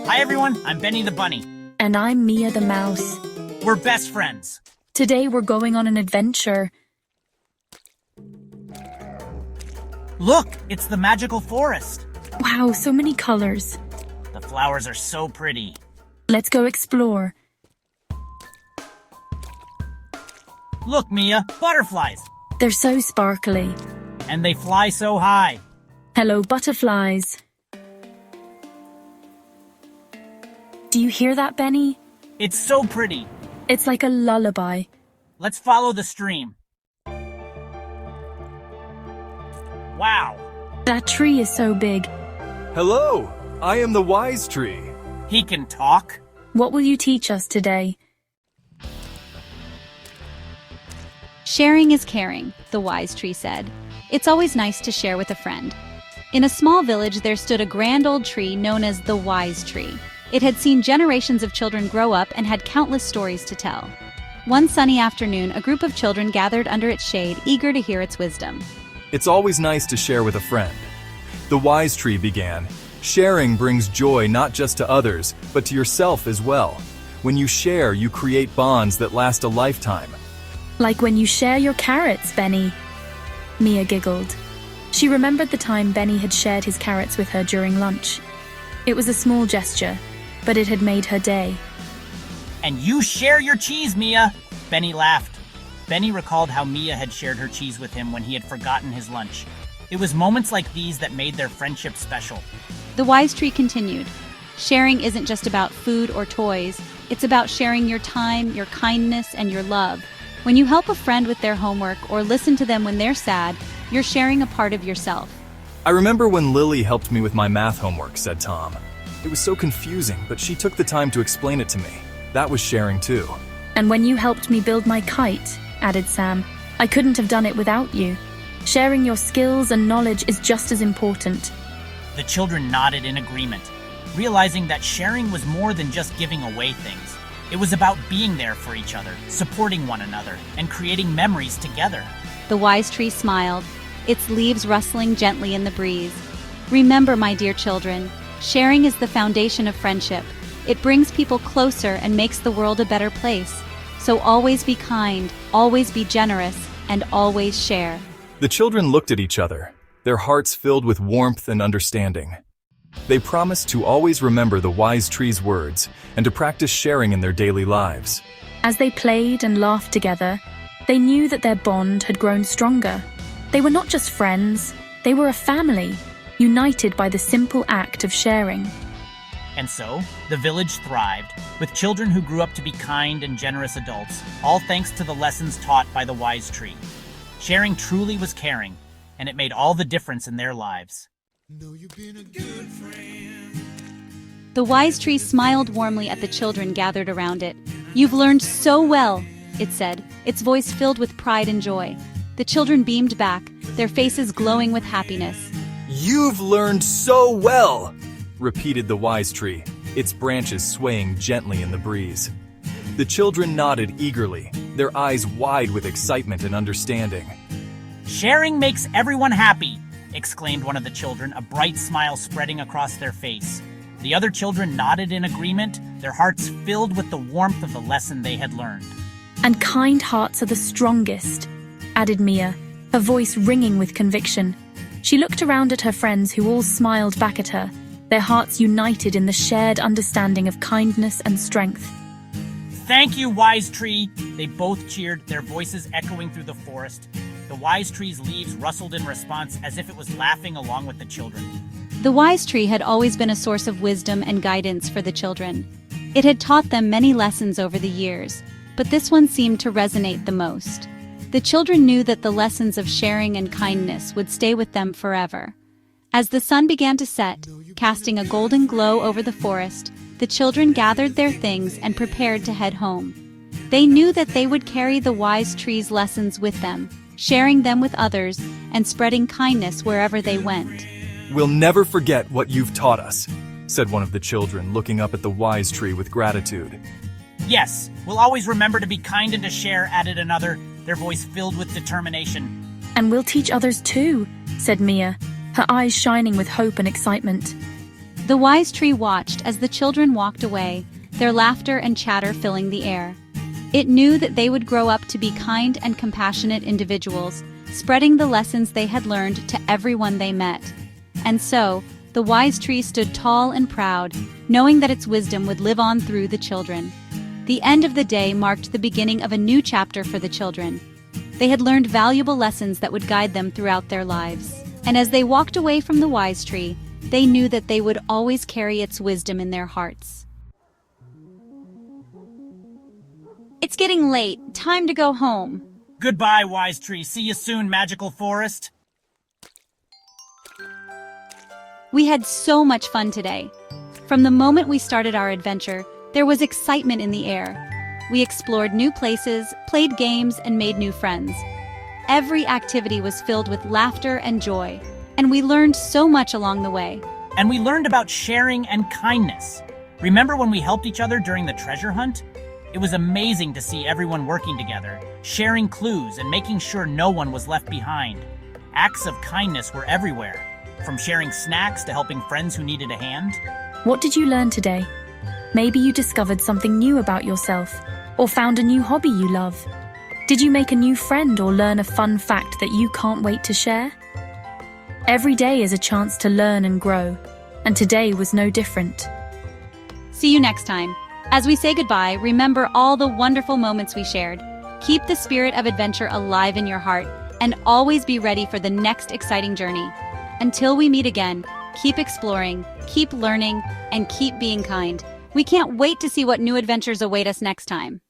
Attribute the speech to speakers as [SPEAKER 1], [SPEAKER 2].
[SPEAKER 1] Hi everyone, I'm Benny the Bunny.
[SPEAKER 2] And I'm Mia the Mouse.
[SPEAKER 1] We're best friends.
[SPEAKER 2] Today we're going on an adventure.
[SPEAKER 1] Look, it's the magical forest.
[SPEAKER 2] Wow, so many colors.
[SPEAKER 1] The flowers are so pretty.
[SPEAKER 2] Let's go explore.
[SPEAKER 1] Look, Mia, butterflies.
[SPEAKER 2] They're so sparkly.
[SPEAKER 1] And they fly so high.
[SPEAKER 2] Hello, butterflies. Do you hear that, Benny?
[SPEAKER 1] It's so pretty.
[SPEAKER 2] It's like a lullaby.
[SPEAKER 1] Let's follow the stream. Wow.
[SPEAKER 2] That tree is so big.
[SPEAKER 3] Hello, I am the wise tree.
[SPEAKER 1] He can talk.
[SPEAKER 2] What will you teach us today?
[SPEAKER 4] Sharing is caring, the wise tree said. It's always nice to share with a friend. In a small village, there stood a grand old tree known as the wise tree. It had seen generations of children grow up and had countless stories to tell. One sunny afternoon, a group of children gathered under its shade, eager to hear its wisdom.
[SPEAKER 3] It's always nice to share with a friend. The wise tree began. Sharing brings joy not just to others, but to yourself as well. When you share, you create bonds that last a lifetime.
[SPEAKER 2] Like when you share your carrots, Benny. Mia giggled. She remembered the time Benny had shared his carrots with her during lunch. It was a small gesture, but it had made her day.
[SPEAKER 1] And you share your cheese, Mia. Benny laughed. Benny recalled how Mia had shared her cheese with him when he had forgotten his lunch. It was moments like these that made their friendship special.
[SPEAKER 4] The wise tree continued. Sharing isn't just about food or toys. It's about sharing your time, your kindness, and your love. When you help a friend with their homework or listen to them when they're sad, you're sharing a part of yourself.
[SPEAKER 3] I remember when Lily helped me with my math homework, said Tom. It was so confusing, but she took the time to explain it to me. That was sharing too.
[SPEAKER 2] And when you helped me build my kite, added Sam, I couldn't have done it without you. Sharing your skills and knowledge is just as important.
[SPEAKER 1] The children nodded in agreement, realizing that sharing was more than just giving away things. It was about being there for each other, supporting one another, and creating memories together.
[SPEAKER 4] The wise tree smiled, its leaves rustling gently in the breeze. Remember, my dear children, sharing is the foundation of friendship. It brings people closer and makes the world a better place. So always be kind, always be generous, and always share.
[SPEAKER 3] The children looked at each other, their hearts filled with warmth and understanding. They promised to always remember the wise tree's words and to practice sharing in their daily lives.
[SPEAKER 2] As they played and laughed together, they knew that their bond had grown stronger. They were not just friends, they were a family, united by the simple act of sharing.
[SPEAKER 1] And so, the village thrived, with children who grew up to be kind and generous adults, all thanks to the lessons taught by the wise tree. Sharing truly was caring, and it made all the difference in their lives.
[SPEAKER 5] Know you've been a good friend.
[SPEAKER 4] The wise tree smiled warmly at the children gathered around it. You've learned so well, it said, its voice filled with pride and joy. The children beamed back, their faces glowing with happiness.
[SPEAKER 3] You've learned so well, repeated the wise tree, its branches swaying gently in the breeze. The children nodded eagerly, their eyes wide with excitement and understanding.
[SPEAKER 1] Sharing makes everyone happy, exclaimed one of the children, a bright smile spreading across their face. The other children nodded in agreement, their hearts filled with the warmth of the lesson they had learned.
[SPEAKER 2] And kind hearts are the strongest, added Mia, her voice ringing with conviction. She looked around at her friends who all smiled back at her, their hearts united in the shared understanding of kindness and strength.
[SPEAKER 1] Thank you, wise tree! They both cheered, their voices echoing through the forest. The wise tree's leaves rustled in response as if it was laughing along with the children.
[SPEAKER 4] The wise tree had always been a source of wisdom and guidance for the children. It had taught them many lessons over the years, but this one seemed to resonate the most. The children knew that the lessons of sharing and kindness would stay with them forever. As the sun began to set, casting a golden glow over the forest, the children gathered their things and prepared to head home. They knew that they would carry the wise tree's lessons with them, sharing them with others and spreading kindness wherever they went.
[SPEAKER 3] We'll never forget what you've taught us, said one of the children, looking up at the wise tree with gratitude.
[SPEAKER 1] Yes, we'll always remember to be kind and to share, added another, their voice filled with determination.
[SPEAKER 2] And we'll teach others too, said Mia, her eyes shining with hope and excitement.
[SPEAKER 4] The wise tree watched as the children walked away, their laughter and chatter filling the air. It knew that they would grow up to be kind and compassionate individuals, spreading the lessons they had learned to everyone they met. And so, the wise tree stood tall and proud, knowing that its wisdom would live on through the children. The end of the day marked the beginning of a new chapter for the children. They had learned valuable lessons that would guide them throughout their lives. And as they walked away from the wise tree, they knew that they would always carry its wisdom in their hearts. It's getting late. Time to go home.
[SPEAKER 1] Goodbye, wise tree. See you soon, magical forest.
[SPEAKER 4] We had so much fun today. From the moment we started our adventure, there was excitement in the air. We explored new places, played games, and made new friends. Every activity was filled with laughter and joy, and we learned so much along the way.
[SPEAKER 1] And we learned about sharing and kindness. Remember when we helped each other during the treasure hunt? It was amazing to see everyone working together, sharing clues and making sure no one was left behind. Acts of kindness were everywhere, from sharing snacks to helping friends who needed a hand.
[SPEAKER 2] What did you learn today? Maybe you discovered something new about yourself, or found a new hobby you love. Did you make a new friend or learn a fun fact that you can't wait to share? Every day is a chance to learn and grow, and today was no different.
[SPEAKER 4] See you next time. As we say goodbye, remember all the wonderful moments we shared. Keep the spirit of adventure alive in your heart, and always be ready for the next exciting journey. Until we meet again, keep exploring, keep learning, and keep being kind. We can't wait to see what new adventures await us next time.